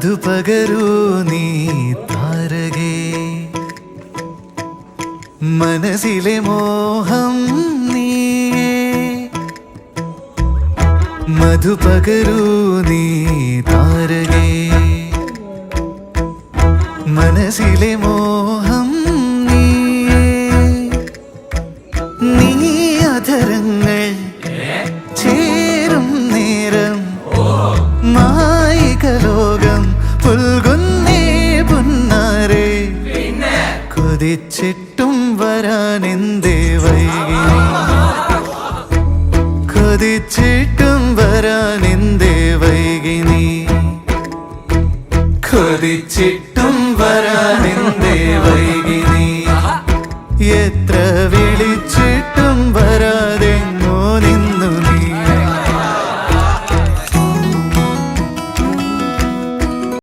ദുപകരൂ നീ താരകേ മനസ്സിലെ മോഹം നീയേ മധുപകരൂ നീ താരകേ മനസ്സിലെ മോഹം നീയേ നീ അധരങ്ങൾ ചേരും നേരം മായികലോകം പുൽകുന്നേ പുന്നാരേ കൊതിച്ചിട്ടും വരാനെന്തേ വൈകി കൊതിച്ചിട്ടും വരാനെന്തേ വൈകി നീ കൊതിച്ചിട്ടും വരാനെന്തേ വൈകി നീ എത്ര വിളിച്ചിട്ടും